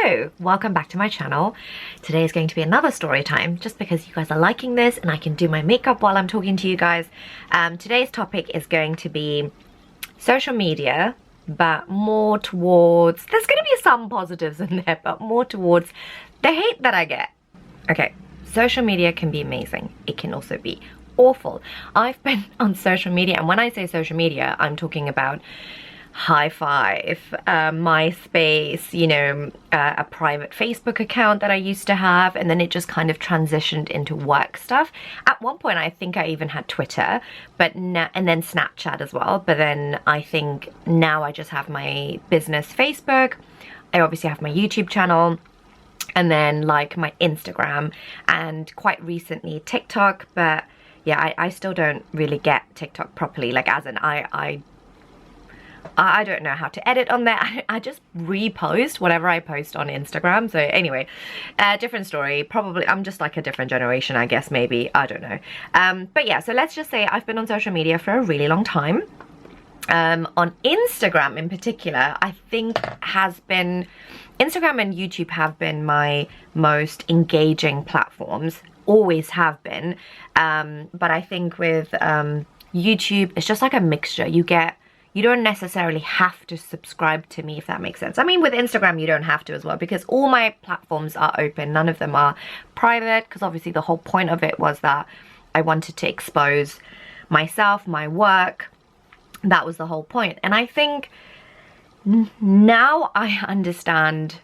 Hello, welcome back to my channel. Today is going to be another story time, just because you guys are liking this and I can do my makeup while I'm talking to you guys. Today's topic is going to be social media, but more towards, there's going to be some positives in there, but more towards the hate that I get. Okay, social media can be amazing. It can also be awful. I've been on social media, and when I say social media, I'm talking about High Five, MySpace, you know, a private Facebook account that I used to have, and then it just kind of transitioned into work stuff. At one point, I think I even had Twitter, but and then Snapchat as well. But then I think now I just have my business Facebook. I obviously have my YouTube channel, and then like my Instagram, and quite recently TikTok. But yeah, I still don't really get TikTok properly. Like, as in I don't know how to edit on there. I just repost whatever I post on Instagram. So anyway, different story. Probably I'm just like a different generation, I guess, maybe. I don't know. But yeah, so let's just say I've been on social media for a really long time. On Instagram in particular, I think Instagram and YouTube have been my most engaging platforms. Always have been. But I think with YouTube, it's just like a mixture. You don't necessarily have to subscribe to me, if that makes sense. I mean, with Instagram, you don't have to as well, because all my platforms are open. None of them are private, because obviously the whole point of it was that I wanted to expose myself, my work. That was the whole point. And I think now I understand,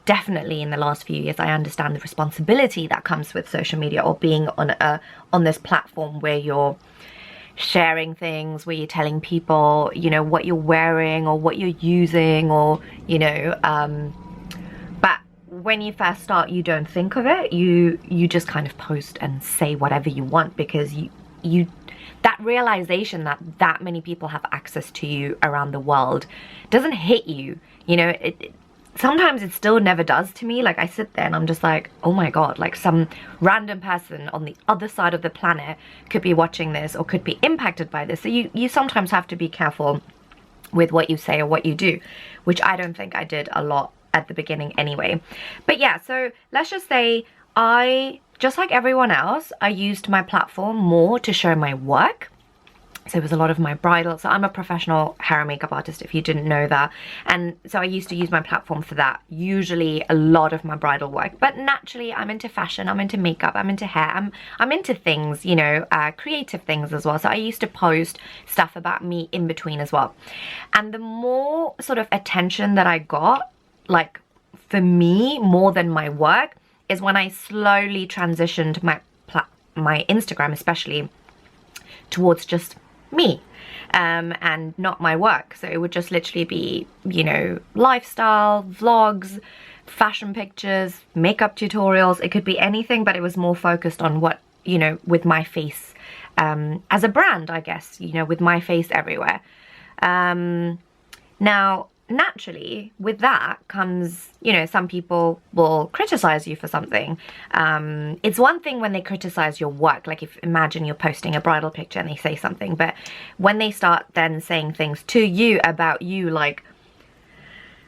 definitely in the last few years, I understand the responsibility that comes with social media, or being on this platform where you're sharing things, where you're telling people, you know, what you're wearing or what you're using, or, you know, but when you first start, you don't think of it. You just kind of post and say whatever you want, because you that realization that many people have access to you around the world doesn't hit you, you know. Sometimes it still never does to me. Like, I sit there and I'm just like, oh my god, like some random person on the other side of the planet could be watching this or could be impacted by this. So you sometimes have to be careful with what you say or what you do, which I don't think I did a lot at the beginning anyway. But yeah, so let's just say just like everyone else, I used my platform more to show my work. So it was a lot of my bridal. So I'm a professional hair and makeup artist, if you didn't know that. And so I used to use my platform for that. Usually a lot of my bridal work. But naturally, I'm into fashion, I'm into makeup, I'm into hair. I'm into things, you know, creative things as well. So I used to post stuff about me in between as well. And the more sort of attention that I got, like for me, more than my work, is when I slowly transitioned my Instagram especially towards just me, and not my work. So it would just literally be, you know, lifestyle, vlogs, fashion pictures, makeup tutorials. It could be anything, but it was more focused on what, you know, with my face, as a brand, I guess, you know, with my face everywhere. Now, naturally, with that comes, you know, some people will criticize you for something. It's one thing when they criticize your work, like if imagine you're posting a bridal picture and they say something, but when they start then saying things to you about you, like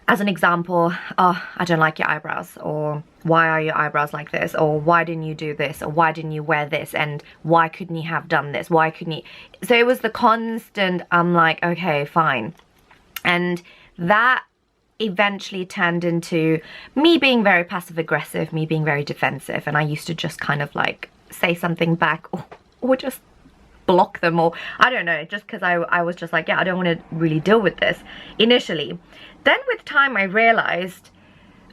as an example, oh, I don't like your eyebrows, or why are your eyebrows like this, or why didn't you do this, or why didn't you wear this, and why couldn't you have done this, why couldn't you? So it was the constant, I'm like, okay, fine. And that eventually turned into me being very passive aggressive, me being very defensive, and I used to just kind of like say something back, or just block them, or I don't know, just because I was just like, yeah, I don't want to really deal with this initially. Then with time I realized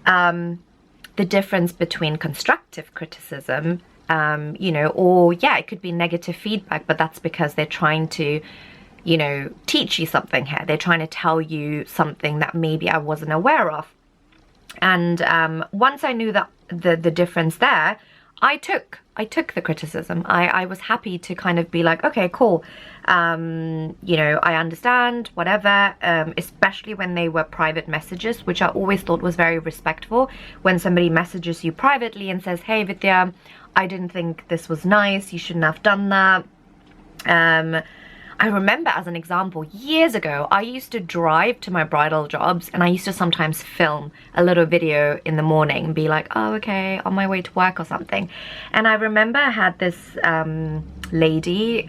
the difference between constructive criticism, you know, or yeah, it could be negative feedback, but that's because they're trying to, you know, teach you something here. They're trying to tell you something that maybe I wasn't aware of. And once I knew that the difference there, I took the criticism. I was happy to kind of be like, okay, cool. You know, I understand, whatever, especially when they were private messages, which I always thought was very respectful. When somebody messages you privately and says, hey, Vithya, I didn't think this was nice. You shouldn't have done that. I remember, as an example, years ago, I used to drive to my bridal jobs, and I used to sometimes film a little video in the morning and be like, oh, okay, on my way to work or something. And I remember I had this lady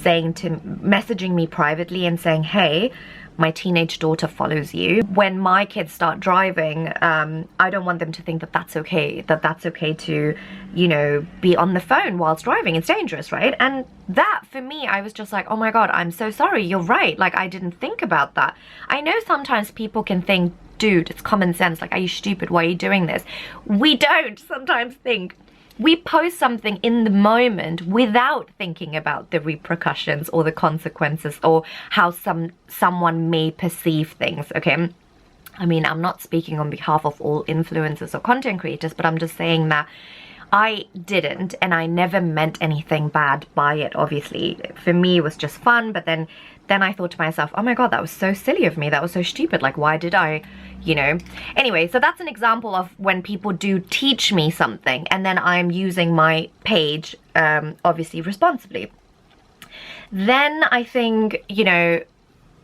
messaging me privately and saying, hey, my teenage daughter follows you. When my kids start driving, I don't want them to think that that's okay, to, you know, be on the phone whilst driving. It's dangerous, right? And that, for me, I was just like, oh my God, I'm so sorry, you're right. Like, I didn't think about that. I know sometimes people can think, dude, it's common sense, like, are you stupid, why are you doing this? We don't sometimes think. We post something in the moment without thinking about the repercussions or the consequences or how someone may perceive things, okay? I mean, I'm not speaking on behalf of all influencers or content creators, but I'm just saying that I didn't, and I never meant anything bad by it, obviously. For me, it was just fun, but then I thought to myself, oh my God, that was so silly of me. That was so stupid. Like, why did I, you know? Anyway, so that's an example of when people do teach me something, and then I'm using my page, obviously, responsibly. Then I think, you know,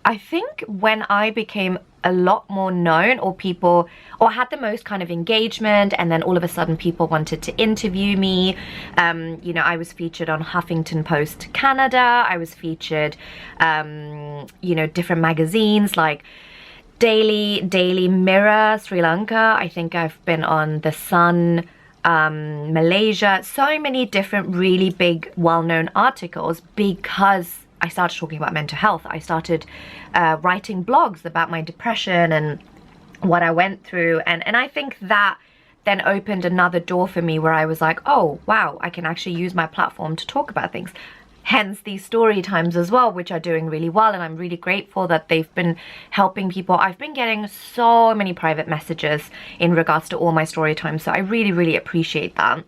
I think when I became a lot more known, or people, or had the most kind of engagement, and then all of a sudden people wanted to interview me, you know, I was featured on Huffington Post Canada, I was featured, you know, different magazines like Daily Mirror Sri Lanka, I think I've been on The Sun, Malaysia, so many different really big well-known articles, because I started talking about mental health. I started writing blogs about my depression and what I went through, and I think that then opened another door for me where I was like, oh wow, I can actually use my platform to talk about things. Hence these story times as well, which are doing really well, and I'm really grateful that they've been helping people. I've been getting so many private messages in regards to all my story times, so I really appreciate that.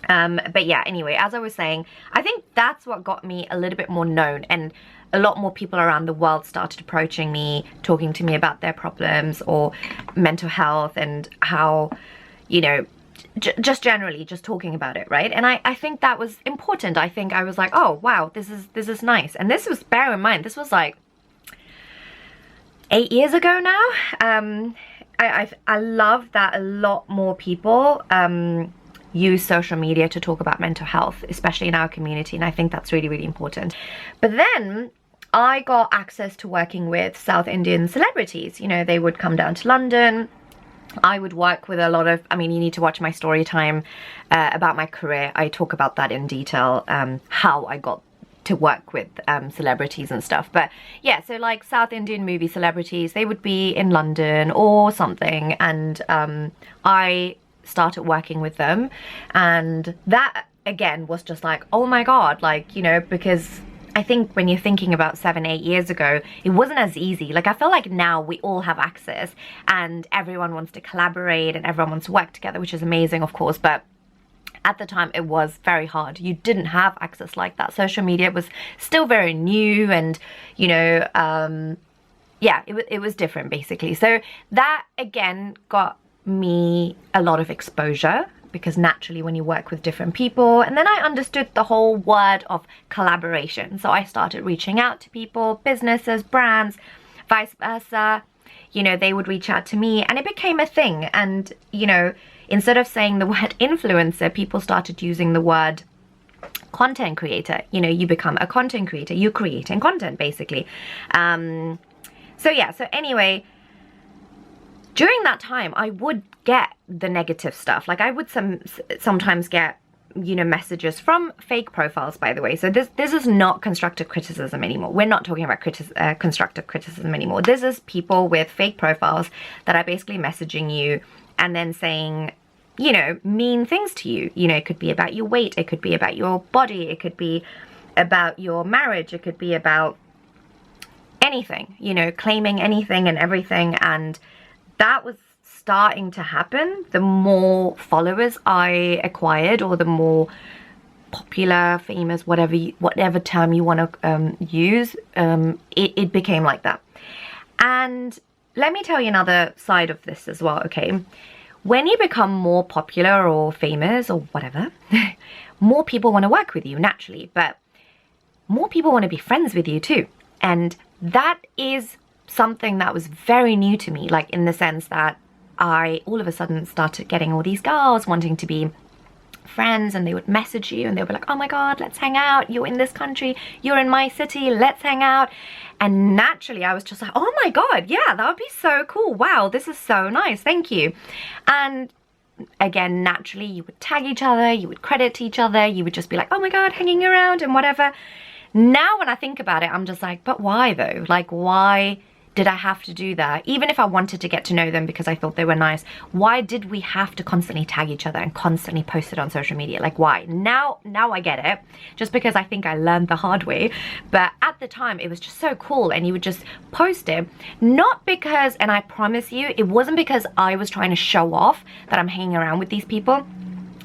But yeah, anyway, as I was saying, I think that's what got me a little bit more known, and a lot more people around the world started approaching me, talking to me about their problems or mental health, and how, you know, just generally just talking about it, right? And I think that was important. I think I was like, oh wow, this is nice. And this was, bear in mind, this was like 8 years ago now. I love that a lot more people use social media to talk about mental health, especially in our community, and I think that's really important. But then I got access to working with South Indian celebrities. You know, they would come down to London. I would work with a lot of, I mean, you need to watch my story time about my career. I talk about that in detail, how I got to work with celebrities and stuff. But yeah, so like South Indian movie celebrities, they would be in London or something, and I started working with them, and that again was just like, oh my God, like, you know, because I think when you're thinking about 7-8 years ago, it wasn't as easy. Like, I feel like now we all have access and everyone wants to collaborate and everyone wants to work together, which is amazing, of course, but at the time it was very hard. You didn't have access like that. Social media was still very new, and, you know, yeah, it was different basically. So that again got me a lot of exposure, because naturally when you work with different people, and then I understood the whole word of collaboration. So I started reaching out to people, businesses, brands, vice versa. You know, they would reach out to me, and it became a thing. And, you know, instead of saying the word influencer, people started using the word content creator. You know, you become a content creator, you're creating content basically. So yeah, so anyway, during that time, I would get the negative stuff. Like, I would sometimes get, you know, messages from fake profiles, by the way. So this is not constructive criticism anymore. We're not talking about constructive criticism anymore. This is people with fake profiles that are basically messaging you and then saying, you know, mean things to you. You know, it could be about your weight, it could be about your body, it could be about your marriage, it could be about anything, you know, claiming anything and everything. And that was starting to happen. The more followers I acquired, or the more popular, famous, whatever term you want to use, it became like that. And let me tell you another side of this as well, okay? When you become more popular or famous or whatever, more people want to work with you naturally. But more people want to be friends with you too. And that is something that was very new to me, like in the sense that I all of a sudden started getting all these girls wanting to be friends, and they would message you and they would be like, oh my god, let's hang out, you're in this country, you're in my city, let's hang out. And naturally I was just like, oh my god, yeah, that would be so cool, wow, this is so nice, thank you. And again, naturally you would tag each other, you would credit each other, you would just be like, oh my god, hanging around and whatever. Now when I think about it, I'm just like, but why though? Like, why did I have to do that? Even if I wanted to get to know them because I thought they were nice, why did we have to constantly tag each other and constantly post it on social media? Like, why? Now I get it, just because I think I learned the hard way. But at the time, it was just so cool, and you would just post it, not because, and I promise you, it wasn't because I was trying to show off that I'm hanging around with these people.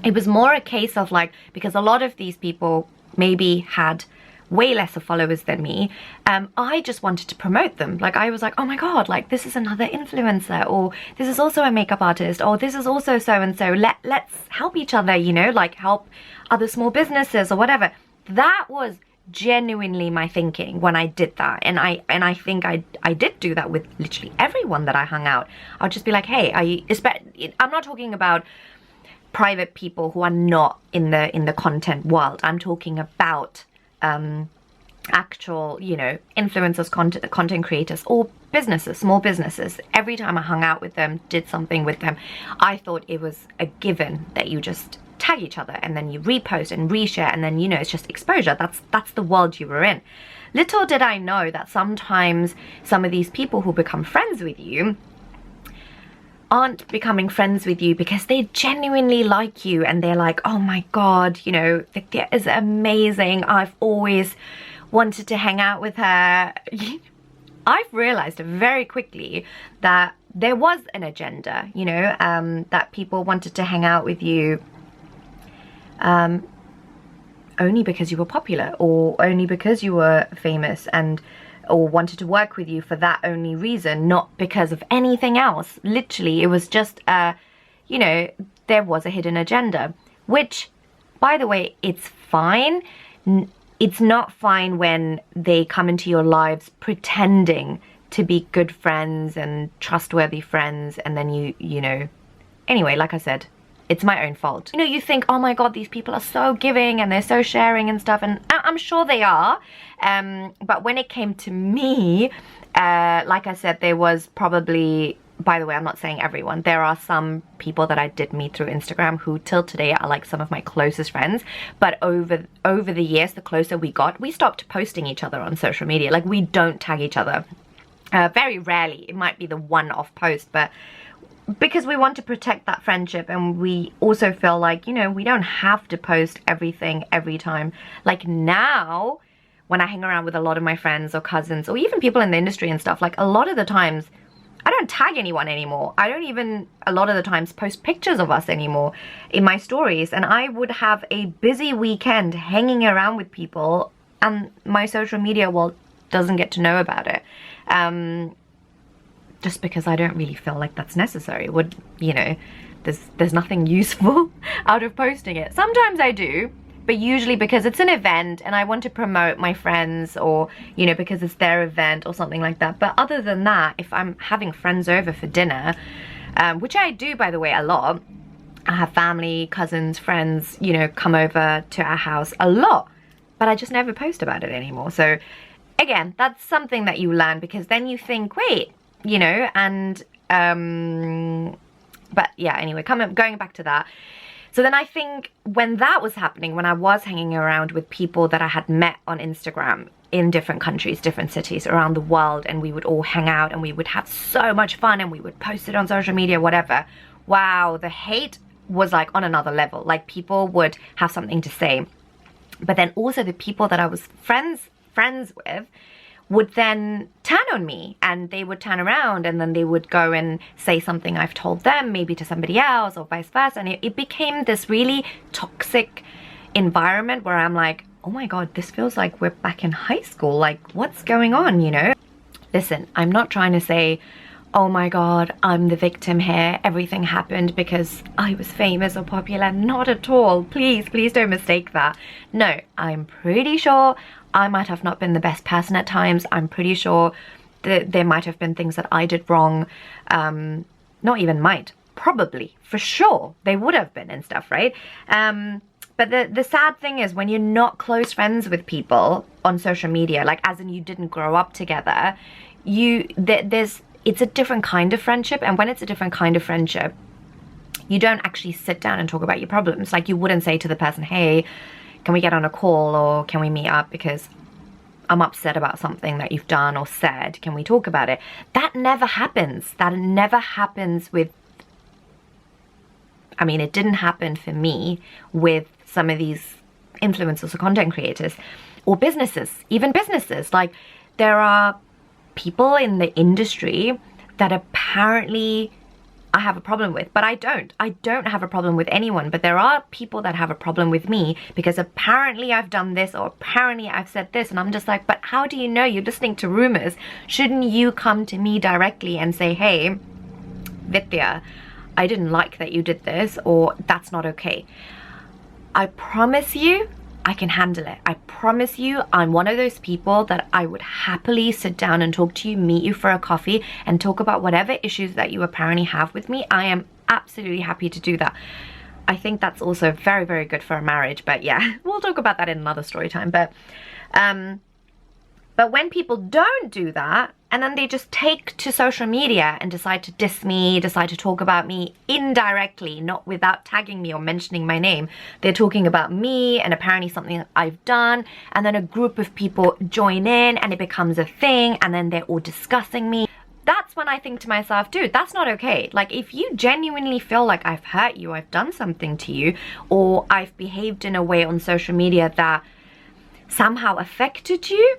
It was more a case of like, because a lot of these people maybe had way lesser followers than me, I just wanted to promote them. Like, I was like, oh my god, like this is another influencer, or this is also a makeup artist, or this is also so and so, let's help each other, you know, like help other small businesses or whatever. That was genuinely my thinking when I did that. And I think I did do that with literally everyone that I hung out. I'll just be like, hey, I'm not talking about private people who are not in the content world. I'm talking about actual, you know, influencers, content creators, or businesses, small businesses. Every time I hung out with them, did something with them, I thought it was a given that you just tag each other and then you repost and reshare, and then, you know, it's just exposure. That's the world you were in. Little did I know that sometimes some of these people who become friends with you aren't becoming friends with you because they genuinely like you, and they're like, oh my god, you know, Vithya is amazing, I've always wanted to hang out with her. I've realized very quickly that there was an agenda, you know, that people wanted to hang out with you only because you were popular, or only because you were famous, or wanted to work with you for that only reason, not because of anything else. Literally, it was just, you know, there was a hidden agenda, which, by the way, it's fine. It's not fine when they come into your lives pretending to be good friends and trustworthy friends, and then you know, anyway, like I said, it's my own fault. You know, you think, oh my god, these people are so giving and they're so sharing and stuff, and I'm sure they are, but when it came to me, like I said, there was probably, by the way, I'm not saying everyone, there are some people that I did meet through Instagram who till today are like some of my closest friends, but over the years, the closer we got, we stopped posting each other on social media. Like, we don't tag each other. Very rarely. It might be the one-off post, but because we want to protect that friendship, and we also feel like, you know, we don't have to post everything every time. Like, now when I hang around with a lot of my friends or cousins or even people in the industry and stuff, like, a lot of the times I don't tag anyone anymore. I don't even a lot of the times post pictures of us anymore in my stories, and I would have a busy weekend hanging around with people and my social media world doesn't get to know about it. Just because I don't really feel like that's necessary. Would, you know, there's nothing useful out of posting it. Sometimes I do, but usually because it's an event and I want to promote my friends, or, you know, because it's their event or something like that. But other than that, if I'm having friends over for dinner, which I do, by the way, a lot, I have family, cousins, friends, you know, come over to our house a lot, but I just never post about it anymore. So again, that's something that you learn, because then you think, wait, you know, and but yeah, anyway, going back to that. So then I think when that was happening, when I was hanging around with people that I had met on Instagram in different countries, different cities around the world, and we would all hang out and we would have so much fun and we would post it on social media, whatever, wow, the hate was like on another level. Like, people would have something to say, but then also the people that I was friends with would then turn on me, and they would turn around and then they would go and say something I've told them, maybe to somebody else, or vice versa. And it became this really toxic environment where I'm like, oh my god, this feels like we're back in high school. Like, what's going on, you know? Listen, I'm not trying to say oh my god, I'm the victim here, everything happened because I was famous or popular. Not at all. Please don't mistake that. No, I'm pretty sure I might have not been the best person at times. I'm pretty sure that there might have been things that I did wrong. Not even might, probably, for sure they would have been and stuff, right? But the sad thing is, when you're not close friends with people on social media, like as in you didn't grow up together, it's a different kind of friendship. And when it's a different kind of friendship, you don't actually sit down and talk about your problems. Like, you wouldn't say to the person, hey, can we get on a call, or can we meet up because I'm upset about something that you've done or said, can we talk about it? That never happens. That never happens with, I mean, it didn't happen for me with some of these influencers or content creators or businesses, even businesses. Like, there are people in the industry that apparently I have a problem with, but I don't have a problem with anyone. But there are people that have a problem with me because apparently I've done this, or apparently I've said this, and I'm just like, but how do you know? You're listening to rumors. Shouldn't you come to me directly and say, hey, Vithya, I didn't like that you did this, or that's not okay? I promise you, I can handle it. I promise you, I'm one of those people that I would happily sit down and talk to you, meet you for a coffee, and talk about whatever issues that you apparently have with me. I am absolutely happy to do that. I think that's also very, very good for a marriage. But yeah, we'll talk about that in another story time. But when people don't do that, and then they just take to social media and decide to diss me, decide to talk about me indirectly, not without tagging me or mentioning my name. They're talking about me and apparently something that I've done, and then a group of people join in and it becomes a thing, and then they're all discussing me. That's when I think to myself, dude, that's not okay. Like, if you genuinely feel like I've hurt you, I've done something to you, or I've behaved in a way on social media that somehow affected you,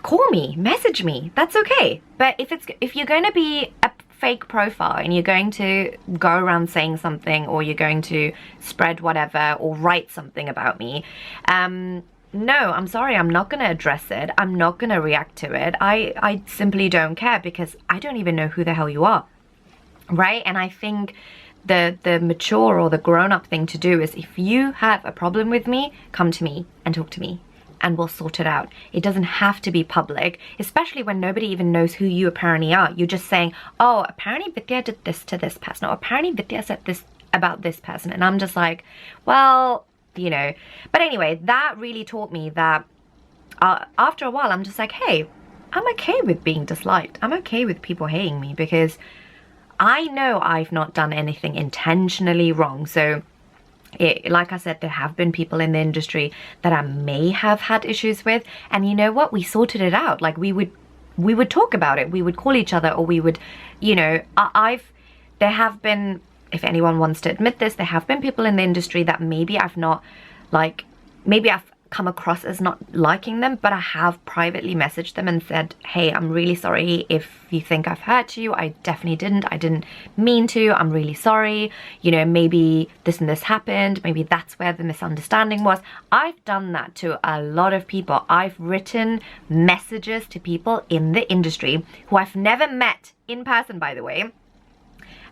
call me, message me, that's okay. But if you're going to be a fake profile and you're going to go around saying something, or you're going to spread whatever or write something about me, no, I'm sorry, I'm not going to address it. I'm not going to react to it. I simply don't care, because I don't even know who the hell you are, right? And I think the mature or the grown-up thing to do is, if you have a problem with me, come to me and talk to me, and we'll sort it out. It doesn't have to be public, especially when nobody even knows who you apparently are. You're just saying, oh, apparently Vithya did this to this person, or apparently Vithya said this about this person. And I'm just like, well, you know. But anyway, that really taught me that after a while, I'm just like, hey, I'm okay with being disliked. I'm okay with people hating me, because I know I've not done anything intentionally wrong. So like I said, there have been people in the industry that I may have had issues with, and you know what, we sorted it out. Like, we would talk about it, we would call each other, or we would, you know, there have been, if anyone wants to admit this, there have been people in the industry that maybe I've not, like, maybe I've come across as not liking them, but I have privately messaged them and said, hey, I'm really sorry if you think I've hurt you. I definitely didn't. I didn't mean to. I'm really sorry. You know, maybe this and this happened. Maybe that's where the misunderstanding was. I've done that to a lot of people. I've written messages to people in the industry who I've never met in person, by the way,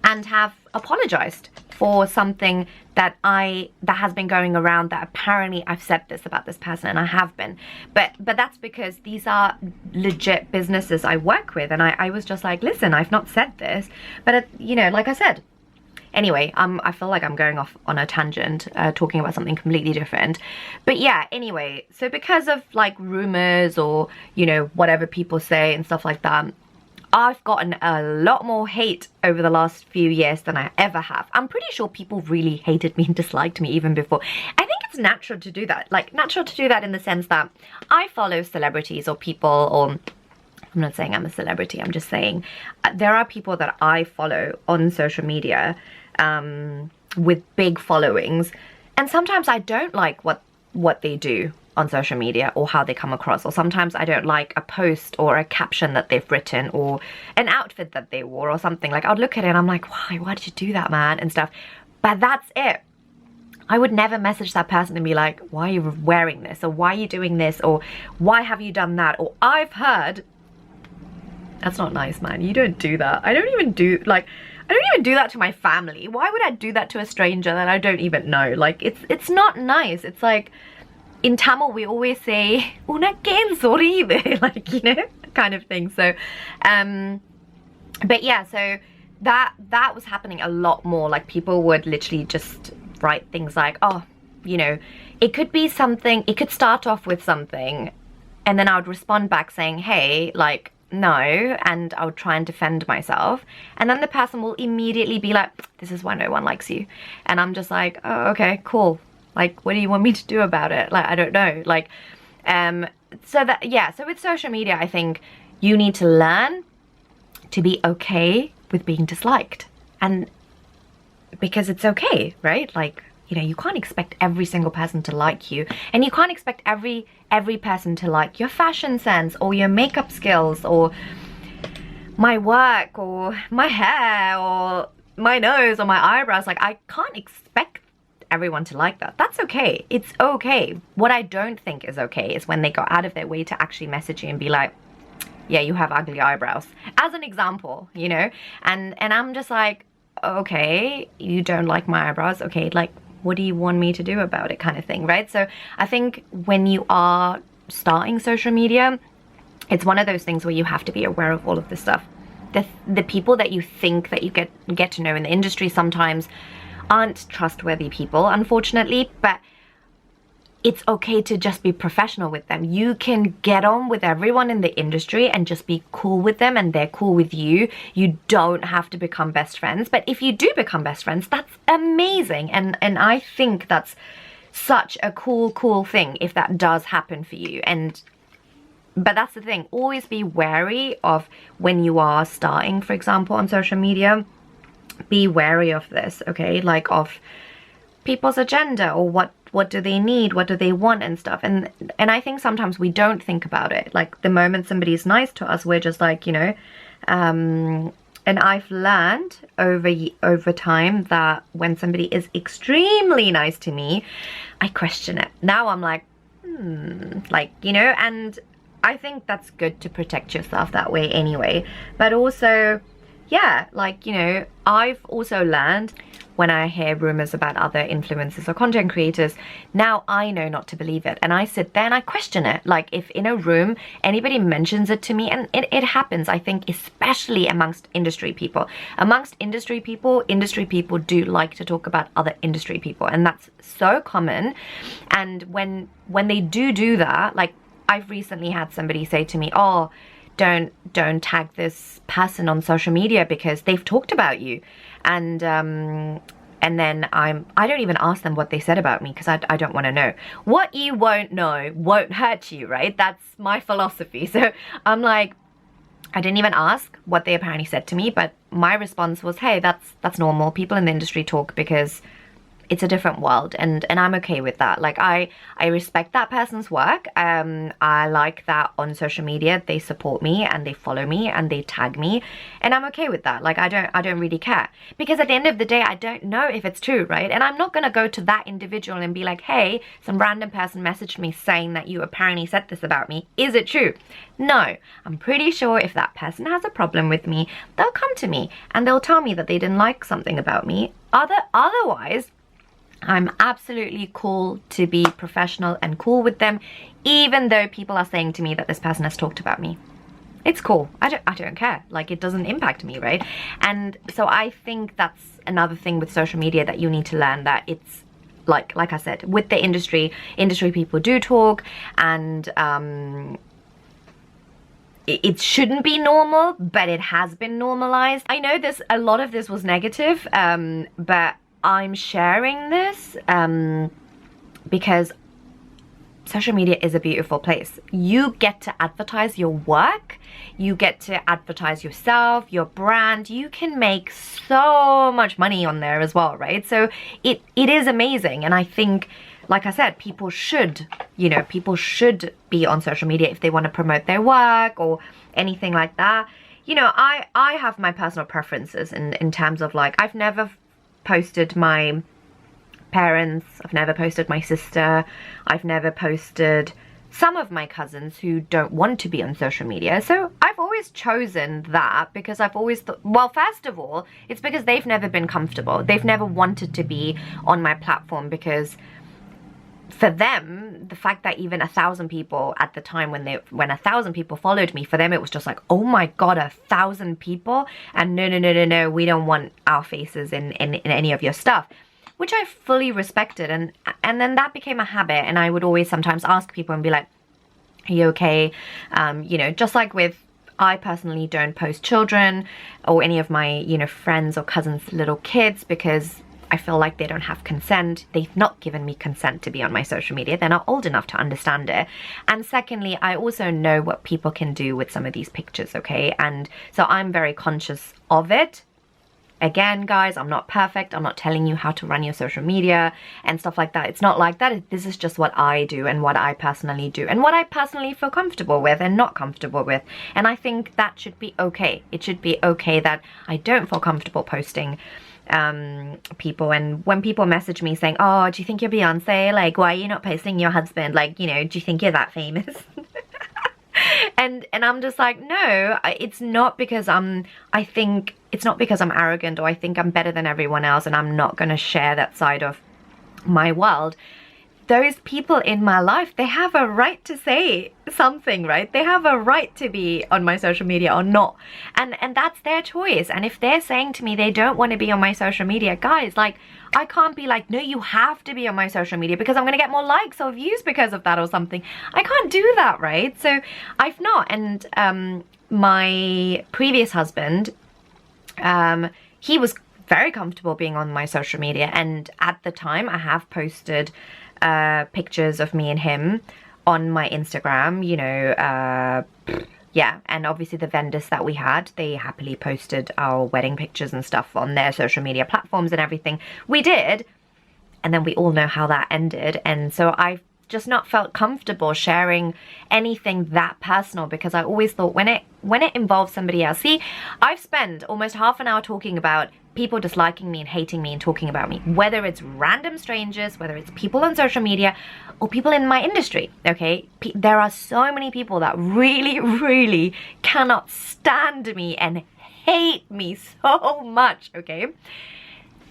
and have apologized for something that has been going around, that apparently I've said this about this person, and I have been. But that's because these are legit businesses I work with, and I was just like, listen, I've not said this, but you know, like I said. Anyway, I feel like I'm going off on a tangent, talking about something completely different. But yeah, anyway, so because of like rumors, or, you know, whatever people say and stuff like that, I've gotten a lot more hate over the last few years than I ever have. I'm pretty sure people really hated me and disliked me even before. I think it's natural to do that. Like, natural to do that in the sense that I follow celebrities or people, or I'm not saying I'm a celebrity, I'm just saying there are people that I follow on social media with big followings, and sometimes I don't like what they do on social media, or how they come across, or sometimes I don't like a post or a caption that they've written, or an outfit that they wore, or something. Like, I'll look at it and I'm like, why did you do that, man, and stuff. But that's it. I would never message that person and be like, why are you wearing this, or why are you doing this, or why have you done that, or I've heard That's not nice, man. You don't do that. I don't even do that to my family. Why would I do that to a stranger that I don't even know? Like, it's not nice. It's like, in Tamil we always say, "Unakken sorrive," like, you know, kind of thing. So, but yeah, so that was happening a lot more. Like, people would literally just write things like, oh, you know, it could be something, it could start off with something, and then I would respond back saying, hey, like, no, and I would try and defend myself, and then the person will immediately be like, this is why no one likes you. And I'm just like, oh, okay, cool. Like, what do you want me to do about it? Like, I don't know. Like, so that, yeah, so with social media, I think you need to learn to be okay with being disliked. And because it's okay, right? Like, you know, you can't expect every single person to like you, and you can't expect every person to like your fashion sense or your makeup skills or my work or my hair or my nose or my eyebrows. Like, I can't expect everyone to like that. That's okay. It's okay. What I don't think is okay is when they go out of their way to actually message you and be like, yeah, you have ugly eyebrows, as an example, you know. And I'm just like, okay, you don't like my eyebrows, okay, like, what do you want me to do about it, kind of thing, right? So I think when you are starting social media, it's one of those things where you have to be aware of all of this stuff. The people that you think that you get to know in the industry sometimes aren't trustworthy people, unfortunately, but it's okay to just be professional with them. You can get on with everyone in the industry and just be cool with them, and they're cool with you. You don't have to become best friends, but if you do become best friends, that's amazing, and I think that's such a cool thing if that does happen for you. But that's the thing, always be wary of when you are starting, for example, on social media. Be wary of this, okay? Like, of people's agenda, or what do they need, what do they want, and stuff. And I think sometimes we don't think about it. Like, the moment somebody is nice to us, we're just like, you know, and I've learned over time that when somebody is extremely nice to me, I question it. Now I'm like, like, you know, and I think that's good to protect yourself that way anyway. But also, yeah, like, you know, I've also learned when I hear rumors about other influencers or content creators, now I know not to believe it. And I sit there and I question it. Like, if in a room anybody mentions it to me, and it happens, I think, especially amongst industry people. Amongst industry people do like to talk about other industry people, and that's so common. And when they do that, like, I've recently had somebody say to me, oh, don't tag this person on social media because they've talked about you. And then I don't even ask them what they said about me, because I don't want to know. What you won't know won't hurt you, right? That's my philosophy. So I'm like, I didn't even ask what they apparently said to me, but my response was, hey, that's normal. People in the industry talk because it's a different world, and I'm okay with that. Like, I respect that person's work. I like that on social media they support me and they follow me and they tag me, and I'm okay with that. Like, I don't really care, because at the end of the day, I don't know if it's true, right? And I'm not gonna go to that individual and be like, hey, some random person messaged me saying that you apparently said this about me. Is it true? No. I'm pretty sure if that person has a problem with me, they'll come to me and they'll tell me that they didn't like something about me. Otherwise, I'm absolutely cool to be professional and cool with them, even though people are saying to me that this person has talked about me. It's cool. I don't care. Like, it doesn't impact me, right? And so I think that's another thing with social media that you need to learn, that it's like I said, with the industry people do talk, and it shouldn't be normal, but it has been normalized. I know a lot of this was negative, but I'm sharing this because social media is a beautiful place. You get to advertise your work, you get to advertise yourself, your brand. You can make so much money on there as well, right? So it is amazing, and I think, like I said, people should be on social media if they want to promote their work or anything like that. You know, I have my personal preferences in terms of, like, I've never posted my parents, I've never posted my sister, I've never posted some of my cousins who don't want to be on social media. So I've always chosen that because I've always thought, well, first of all, it's because they've never been comfortable. They've never wanted to be on my platform, because for them, the fact that even 1,000 people at the time, when 1,000 people followed me, for them it was just like, oh my god, 1,000 people, and no, we don't want our faces in any of your stuff, which I fully respected. And then that became a habit, and I would always sometimes ask people and be like, are you okay? You know, just like with, I personally don't post children or any of my, you know, friends or cousins' little kids, because I feel like they don't have consent. They've not given me consent to be on my social media. They're not old enough to understand it. And secondly, I also know what people can do with some of these pictures, okay? And so I'm very conscious of it. Again, guys, I'm not perfect. I'm not telling you how to run your social media and stuff like that. It's not like that. This is just what I do and what I personally do and what I personally feel comfortable with and not comfortable with. And I think that should be okay. It should be okay that I don't feel comfortable posting people. And when people message me saying, oh, do you think you're Beyonce? Like, why are you not posting your husband? Like, you know, do you think you're that famous? and I'm just like, no, it's not because I think it's not because I'm arrogant or I think I'm better than everyone else and I'm not going to share that side of my world. Those people in my life, they have a right to say something, right? They have a right to be on my social media or not. And that's their choice. And if they're saying to me they don't want to be on my social media, guys, like, I can't be like, no, you have to be on my social media because I'm going to get more likes or views because of that or something. I can't do that, right? So I've not. And my previous husband, he was very comfortable being on my social media. And at the time, I have posted pictures of me and him on my Instagram, you know, yeah, and obviously the vendors that we had, they happily posted our wedding pictures and stuff on their social media platforms and everything. We did, and then we all know how that ended, and so I've just not felt comfortable sharing anything that personal, because I always thought when it involves somebody else, see, I've spent almost half an hour talking about people disliking me and hating me and talking about me, whether it's random strangers, whether it's people on social media or people in my industry, okay? There are so many people that really cannot stand me and hate me so much, okay?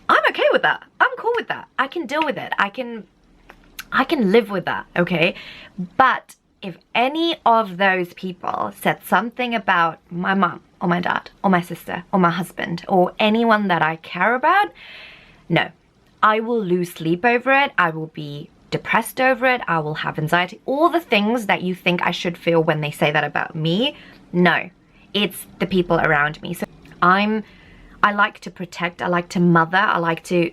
I'm okay with that. I'm cool with that. I can deal with it. I can live with that, okay? But if any of those people said something about my mom or my dad or my sister or my husband or anyone that I care about, no, I will lose sleep over it. I will be depressed over it. I will have anxiety. All the things that you think I should feel when they say that about me, no, it's the people around me. So I like to protect, I like to mother, I like to,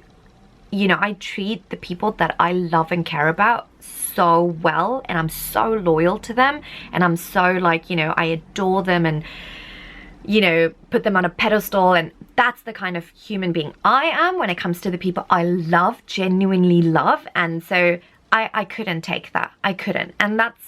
you know, I treat the people that I love and care about so well, and I'm so loyal to them, and I'm so, like, you know, I adore them and, you know, put them on a pedestal, and that's the kind of human being I am when it comes to the people I love, genuinely love. And so I couldn't take that. I couldn't. And that's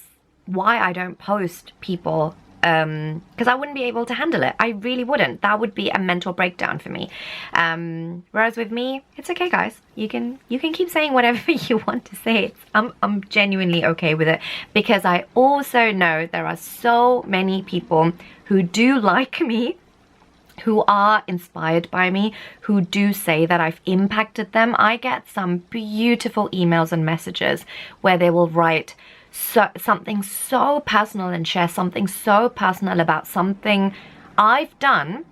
why I don't post people, because I wouldn't be able to handle it. I really wouldn't. That would be a mental breakdown for me. Whereas with me, it's okay, guys. You can keep saying whatever you want to say. I'm genuinely okay with it, because I also know there are so many people who do like me, who are inspired by me, who do say that I've impacted them. I get some beautiful emails and messages where they will write something so personal and share something so personal about something I've done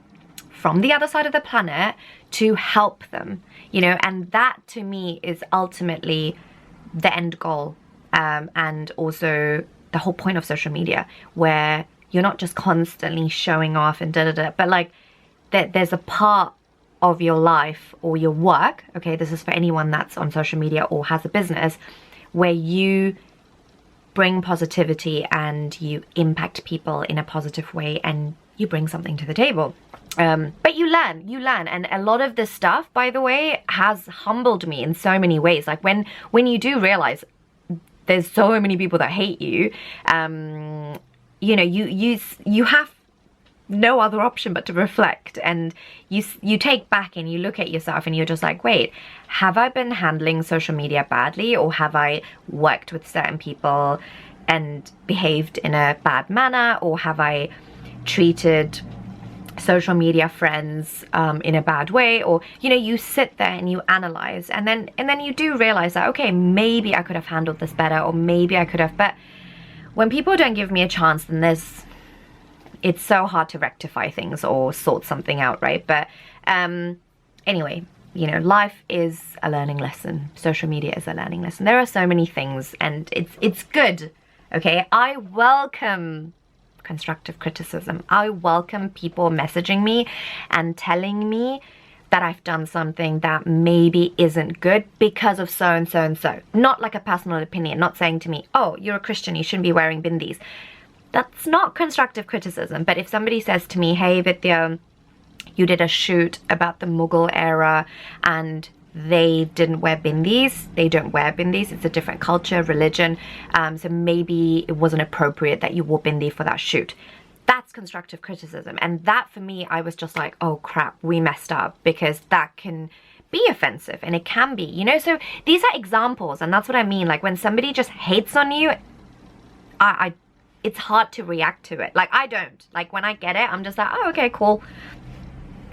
from the other side of the planet to help them, you know. And that to me is ultimately the end goal, and also the whole point of social media, where you're not just constantly showing off and but like there's a part of your life or your work, okay, this is for anyone that's on social media or has a business, where you bring positivity and you impact people in a positive way and you bring something to the table. But you learn, and a lot of this stuff, by the way, has humbled me in so many ways. Like when you do realize there's so many people that hate you, you know, you have no other option but to reflect, and you take back and you look at yourself and you're just like, wait, have I been handling social media badly, or have I worked with certain people and behaved in a bad manner, or have I treated social media friends in a bad way? Or, you know, you sit there and you analyze, and then you do realize that, okay, maybe I could have handled this better, or maybe I could have. But when people don't give me a chance, then it's so hard to rectify things or sort something out, right? But anyway, you know, life is a learning lesson. Social media is a learning lesson. There are so many things, and it's good. Okay, I welcome constructive criticism. I welcome people messaging me and telling me that I've done something that maybe isn't good because of so and so and so. Not like a personal opinion, not saying to me, oh, you're a Christian, you shouldn't be wearing bindis. That's not constructive criticism. But if somebody says to me, hey Vithya, you did a shoot about the Mughal era and they didn't wear bindis, they don't wear bindis, it's a different culture, religion, so maybe it wasn't appropriate that you wore bindi for that shoot. That's constructive criticism. And that, for me, I was just like, oh crap, we messed up, because that can be offensive, and it can be, you know. So these are examples, and that's what I mean. Like, when somebody just hates on you, it's hard to react to it. Like, I don't. Like, when I get it, I'm just like, oh, okay, cool.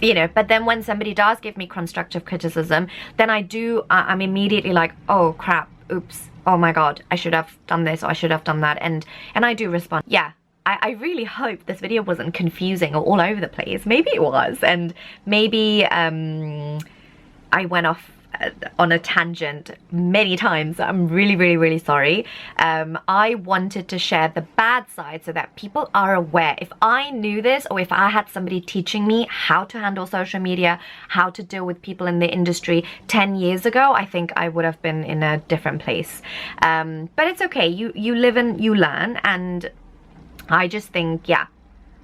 You know, but then when somebody does give me constructive criticism, then I'm immediately like, oh crap, oops, oh my god, I should have done this, or I should have done that, and I do respond. Yeah, I really hope this video wasn't confusing or all over the place. Maybe it was, and maybe I went off on a tangent many times. I'm really sorry. I wanted to share the bad side so that people are aware. If I knew this, or if I had somebody teaching me how to handle social media, how to deal with people in the industry 10 years ago, I think I would have been in a different place. But it's okay. You live and you learn, and I just think, yeah,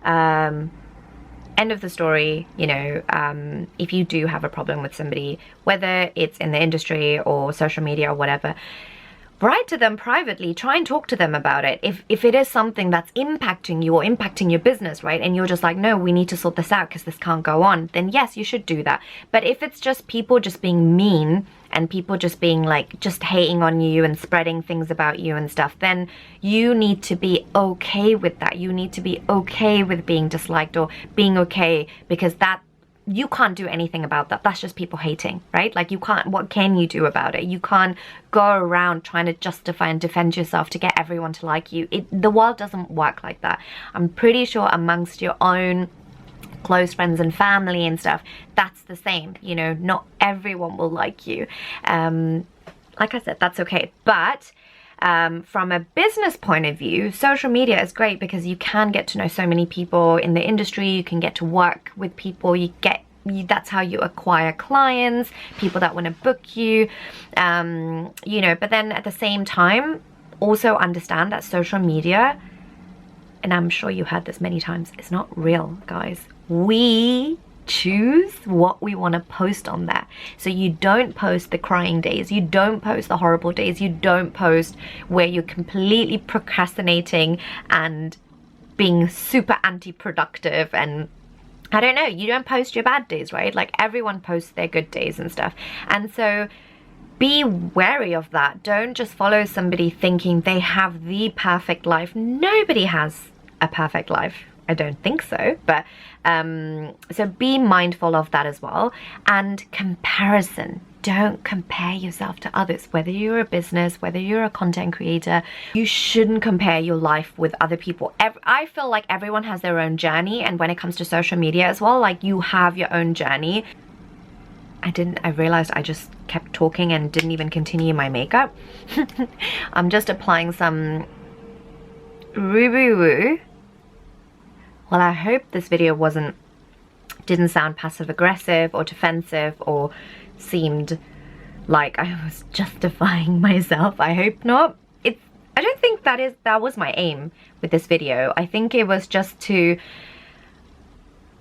end of the story. You know, if you do have a problem with somebody, whether it's in the industry or social media or whatever, write to them privately, try and talk to them about it. If it is something that's impacting you or impacting your business, right, and you're just like, no, we need to sort this out because this can't go on, then yes, you should do that. But if it's just people just being mean, and people just being like, just hating on you and spreading things about you and stuff, then you need to be okay with that. You need to be okay with being disliked, or being okay, because that, you can't do anything about that. That's just people hating, right? Like, you can't, what can you do about it? You can't go around trying to justify and defend yourself to get everyone to like you. The world doesn't work like that. I'm pretty sure amongst your own close friends and family and stuff, that's the same. You know, not everyone will like you. Like I said, that's okay. But from a business point of view, social media is great because you can get to know so many people in the industry. You can get to work with people. That's how you acquire clients, people that want to book you, you know. But then at the same time, also understand that social media, and I'm sure you heard this many times, it's not real, guys. We choose what we want to post on there. So you don't post the crying days, you don't post the horrible days, you don't post where you're completely procrastinating and being super anti-productive, and I don't know, you don't post your bad days, right? Like, everyone posts their good days and stuff. And so be wary of that. Don't just follow somebody thinking they have the perfect life. Nobody has a perfect life. I don't think so, but so be mindful of that as well. And comparison. Don't compare yourself to others. Whether you're a business, whether you're a content creator, you shouldn't compare your life with other people. I feel like everyone has their own journey, and when it comes to social media as well, like, you have your own journey. I realized I just kept talking and didn't even continue my makeup. I'm just applying some Ruby. Well, I hope this video didn't sound passive aggressive or defensive or seemed like I was justifying myself. I hope not. I don't think that was my aim with this video. I think it was just to,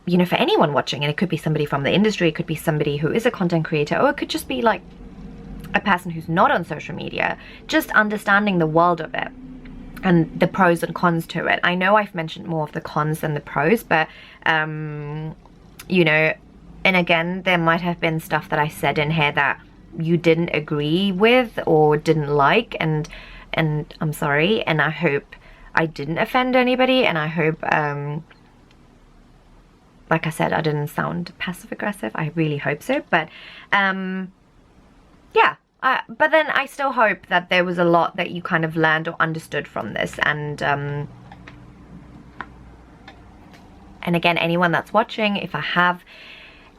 you know, for anyone watching, and it could be somebody from the industry, it could be somebody who is a content creator, or it could just be like a person who's not on social media, just understanding the world of it and the pros and cons to it. I know I've mentioned more of the cons than the pros, but you know, and again, there might have been stuff that I said in here that you didn't agree with or didn't like, and and I'm sorry, and I hope I didn't offend anybody, and I hope like I said, I didn't sound passive aggressive. I really hope so. But yeah, but then I still hope that there was a lot that you kind of learned or understood from this. And again, anyone that's watching, if I have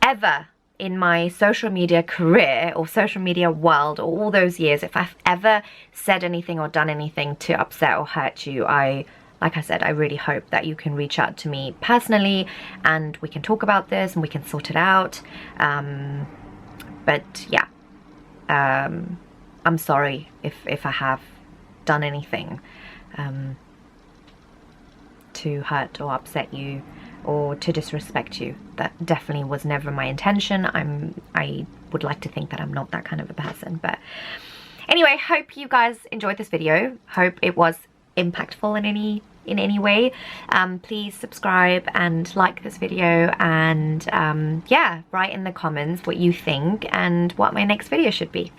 ever in my social media career or social media world or all those years, if I've ever said anything or done anything to upset or hurt you, like I said, I really hope that you can reach out to me personally and we can talk about this and we can sort it out. But yeah, I'm sorry if I have done anything to hurt or upset you or to disrespect you. That definitely was never my intention. I would like to think that I'm not that kind of a person. But anyway, hope you guys enjoyed this video. Hope it was impactful in any way. Please subscribe and like this video, and yeah, write in the comments what you think and what my next video should be.